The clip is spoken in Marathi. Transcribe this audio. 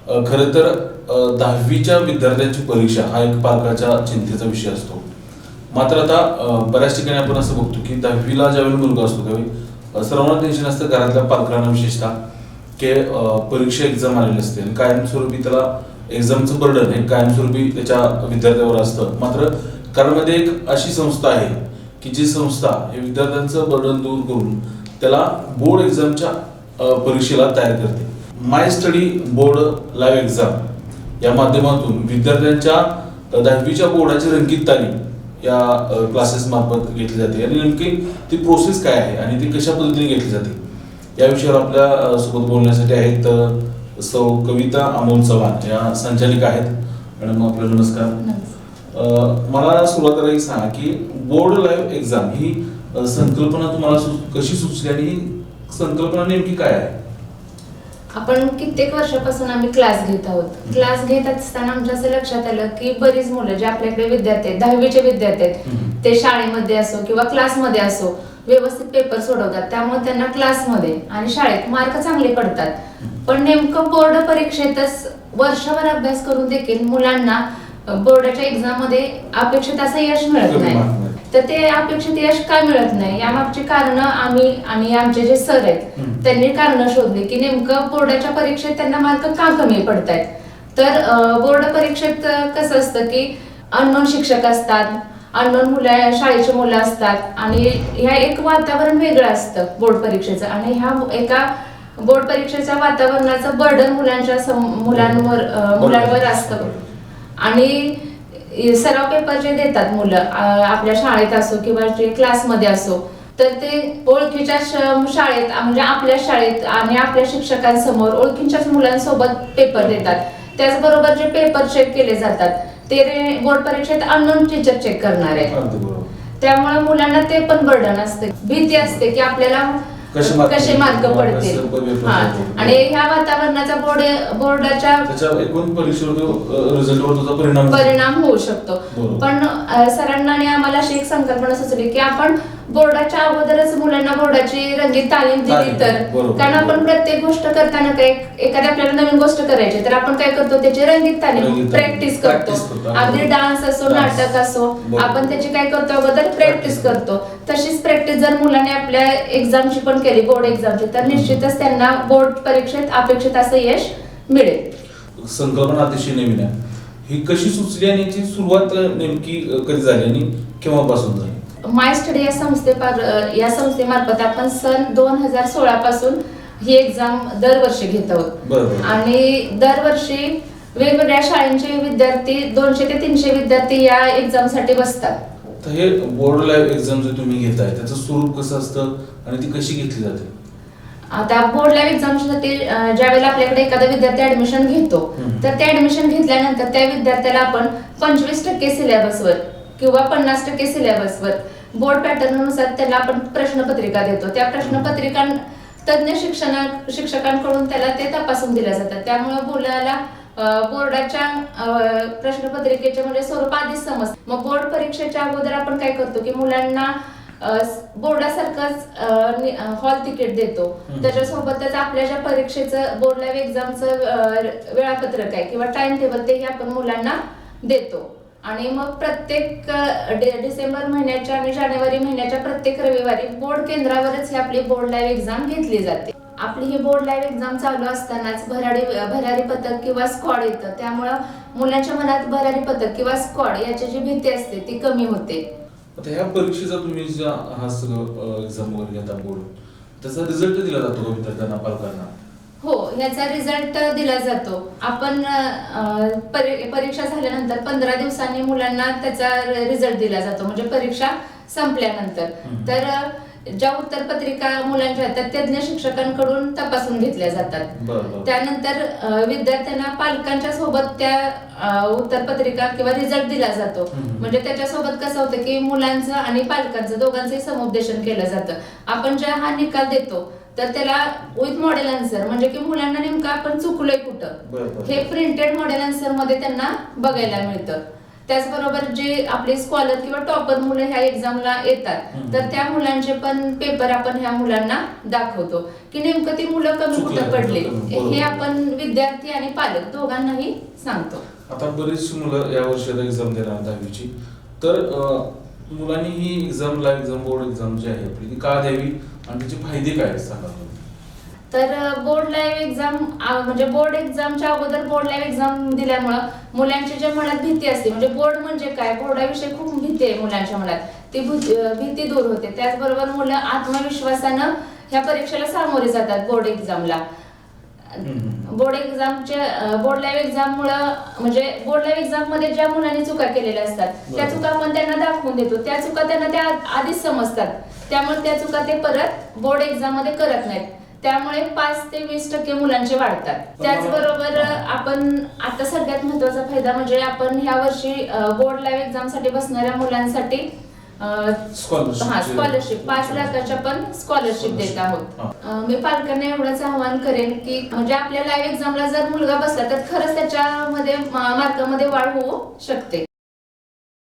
खरं तर 10वीच्या विद्यार्थ्यांची परीक्षा हा एक पालकाच्या चिंतेचा विषय असतो. मात्र आता बऱ्याच ठिकाणी आपण असं बघतो की 10वीला ज्यावेळी मुलगा असतो त्यावेळी सर्वांना टेन्शन असतं घरातल्या पालकांना विशेषतः की परीक्षा एक्झाम आलेली असते आणि कायमस्वरूपी त्याला एक्झामचं बर्डन हे कायमस्वरूपी त्याच्या विद्यार्थ्यावर असतं. मात्र कराडमध्ये एक अशी संस्था आहे की जी संस्था हे विद्यार्थ्यांचं बर्डन दूर करून त्याला बोर्ड एक्झामच्या परीक्षेला तयार करते. माय स्टडी बोर्ड लाईव्ह एक्झाम या माध्यमातून विद्यार्थ्यांच्या 10वीच्या बोर्डाची रंगीत तालीम या क्लासेस मार्फत घेतली जाते आणि नेमकी ती प्रोसेस काय आहे आणि ती कशा पद्धतीने घेतली जाते या विषयावर आपल्या सोबत बोलण्यासाठी आहेत सौ कविता अमोल चव्हाण या संचालिका आहेत. मॅडम आपल्याला नमस्कार. मला सुरुवातीला एक सांगा की बोर्ड लाईव्ह एक्झाम ही संकल्पना तुम्हाला कशी सुचली आणि ही संकल्पना नेमकी काय आहे? आपण कित्येक वर्षापासून आम्ही क्लास घेत आहोत. क्लास घेत असताना आमच्या असं लक्षात आलं की बरीच मुलं जे आपल्याकडे विद्यार्थी आहेत 10वीचे विद्यार्थी आहेत ते शाळेमध्ये असो किंवा क्लासमध्ये असो व्यवस्थित पेपर सोडवतात, त्यामुळे त्यांना क्लासमध्ये आणि शाळेत मार्क चांगले पडतात. पण नेमकं बोर्ड परीक्षेतच वर्षभर अभ्यास करून देखील मुलांना बोर्डाच्या एक्झाम मध्ये अपेक्षित असं यश मिळत नाही. तर ते अपेक्षित यश का मिळत नाही यामागची कारणं आम्ही आणि आमचे जे सर आहेत त्यांनी कारणं शोधली की नेमकं बोर्डाच्या परीक्षेत त्यांना मार्क का कमी पडतायत. तर बोर्ड परीक्षेत कसं असतं की अननोन शिक्षक असतात, अननोन मुलं शाळेची मुलं असतात आणि ह्या एक वातावरण वेगळं असतं बोर्ड परीक्षेचं आणि ह्या एका बोर्ड परीक्षेच्या वातावरणाचं बर्डन मुलांवर असतं. आणि सराव पेपर जे देतात मुलं आपल्या शाळेत असो किंवा जे क्लासमध्ये असो तर ते ओळखीच्या शाळेत म्हणजे आपल्या शाळेत आणि आपल्या शिक्षकांसमोर ओळखीच्याच मुलांसोबत पेपर देतात. त्याचबरोबर जे पेपर चेक केले जातात ते बोर्ड परीक्षेत अननोन टीचर चेक करणार आहे. त्यामुळे मुलांना ते पण बर्डन असते, भीती असते की आपल्याला कसे मार्क पडतील. आणि ह्या वातावरणाचा बोर्डाच्या परिणाम होऊ शकतो. पण सरांना आणि आम्हाला अशी एक संकल्पना सुचली की आपण बोर्डाच्या अगोदरच मुलांना बोर्डाची रंगीत तालीम दिली तर, कारण आपण प्रत्येक गोष्ट करताना काय एखादी आपल्याला नवीन गोष्ट करायची तर आपण काय करतो त्याची रंगीत तालीम प्रॅक्टिस करतो. अगदी डान्स असो नाटक असो आपण त्याची काय करतो अगोदर प्रॅक्टिस करतो. तशीच प्रॅक्टिस जर मुलांनी आपल्या एक्झामची पण केली बोर्ड एक्झामची तर निश्चितच त्यांना बोर्ड परीक्षेत अपेक्षित असं यश मिळेल. संकल्पना अतिशय नवीन आहे. ही कशी सुचली आणि याची सुरुवात नेमकी कधी झाली आणि केव्हापासून झाली? माय स्टडी या संस्थेमार्फत आपण सन 2016 पासून ही एक्झाम दरवर्षी घेत आहोत आणि दरवर्षी वेगवेगळ्या शाळांचे विद्यार्थी 200 ते 300 विद्यार्थी या एक्झाम साठी बसतात. तर हे बोर्ड लाईव्ह एक्झाम जे तुम्ही घेताय त्याचं स्वरूप कसं असतं आणि ती कशी घेतली जाते? आता बोर्ड लाईव्ह एक्झामसाठी ज्यावेळेला आपल्याकडे एखादा विद्यार्थी ऍडमिशन घेतो तर ते ऍडमिशन घेतल्यानंतर त्या विद्यार्थ्याला आपण 25% सिलेबसवर किंवा 50% सिलेबसवर बोर्ड पॅटर्ननुसार त्याला आपण प्रश्नपत्रिका देतो. त्या प्रश्नपत्रिका तज्ञ शिक्षकांकडून त्याला ते तपासून दिल्या जातात. त्यामुळे मुलाला बोर्डाच्या प्रश्नपत्रिकेचे म्हणजे स्वरूप आधीच समजतं. मग बोर्ड परीक्षेच्या अगोदर आपण काय करतो की मुलांना बोर्डासारखंच हॉल तिकीट देतो. त्याच्यासोबतच आपल्या ज्या परीक्षेचं बोर्ड लाईव्ह एक्झामचं वेळापत्रक आहे किंवा टाइम टेबल तेही आपण मुलांना देतो. आणि मग प्रत्येक डिसेंबर महिन्याच्या आणि जानेवारी महिन्याच्या प्रत्येक रविवारी बोर्ड केंद्रावरच ही आपली बोर्ड लाईव्ह एक्झाम घेतली जाते. आपली ही बोर्ड लाईव्ह एक्झाम चालू असतानाच भरारी पथक किंवा स्क्वॉड येतं. त्यामुळं मुलांच्या मनात भरारी पथक किंवा स्क्वॉड याची जी भीती असते ती कमी होते. आता ह्या परीक्षेचा तुम्ही ज्या हा सगळं एक्झाम वगैरे घेता बोर्ड त्याचा रिझल्ट दिला जातो का विद्यार्थ्यांना पालकांना? हो, ह्याचा रिझल्ट दिला जातो. आपण परीक्षा झाल्यानंतर 15 दिवसांनी मुलांना त्याचा रिझल्ट दिला जातो म्हणजे परीक्षा संपल्यानंतर. तर ज्या उत्तरपत्रिका मुलांच्या आहेत त्या तज्ञ शिक्षकांकडून तपासून घेतल्या जातात. त्यानंतर विद्यार्थ्यांना पालकांच्या सोबत त्या उत्तरपत्रिका किंवा रिझल्ट दिला जातो. म्हणजे त्याच्यासोबत कसं होतं की मुलांचं आणि पालकांचं दोघांचंही समुपदेशन केलं जातं. आपण जेव्हा हा निकाल देतो तर त्याला विथ मॉडेल आन्सर म्हणजे की मुलांना नेमकं आपण चुकलोय कुठं हे प्रिंटेड मॉडेल आन्सर मध्ये त्यांना बघायला मिळतं. त्याचबरोबर जे आपले स्कॉलर किंवा टॉपर मुलं ह्या एक्झामला येतात तर त्या मुलांचे पण पेपर आपण ह्या मुलांना दाखवतो की नेमकं ती मुलं कमी कुठं पडले हे आपण विद्यार्थी आणि पालक दोघांनाही सांगतो. आता बरीच मुलं या वर्षी एक्झाम देणार 10वीची, तर मुलांनी ही exam live exam board exam जी आहे आपली ती का द्यावी आणि त्याचे फायदे काय आहेत सांगा तुम्ही. तर बोर्ड लाईव्ह एक्झाम म्हणजे बोर्ड एक्झामच्या अगोदर बोर्ड लाईव्ह एक्झाम दिल्यामुळं मुलांच्या ज्या मनात भीती असते, म्हणजे बोर्ड म्हणजे काय, बोर्डाविषयी खूप भीती आहे मुलांच्या मनात, ती भीती दूर होते. त्याचबरोबर मुलं आत्मविश्वासानं ह्या परीक्षेला सामोरे जातात. बोर्ड एक्झामला बोर्ड लाईव्ह एक्झाममुळं म्हणजे बोर्ड लाईव्ह एक्झाम मध्ये ज्या मुलांनी चुका केलेल्या असतात त्या चुका आपण त्यांना दाखवून देतो. त्या चुका त्यांना त्या आधीच समजतात, त्यामुळे त्या चुका ते परत बोर्ड एक्झाम मध्ये करत नाहीत. त्यामुळे 5 ते 20% मुलांचे वाढतात. त्याचबरोबर आपण आता सगळ्यात महत्वाचा फायदा म्हणजे आपण ह्या वर्षी बोर्ड लाईव्ह एक्झाम साठी बसणाऱ्या मुलांसाठी स्कॉलरशिप 5 लाखाच्या पण स्कॉलरशिप देत आहोत. मी पालकांना एवढंच आवाहन करेन की म्हणजे आपल्या लाईव्ह एक्झामला जर मुलगा बसला तर खरंच त्याच्यामध्ये मार्कामध्ये वाढ होऊ शकते.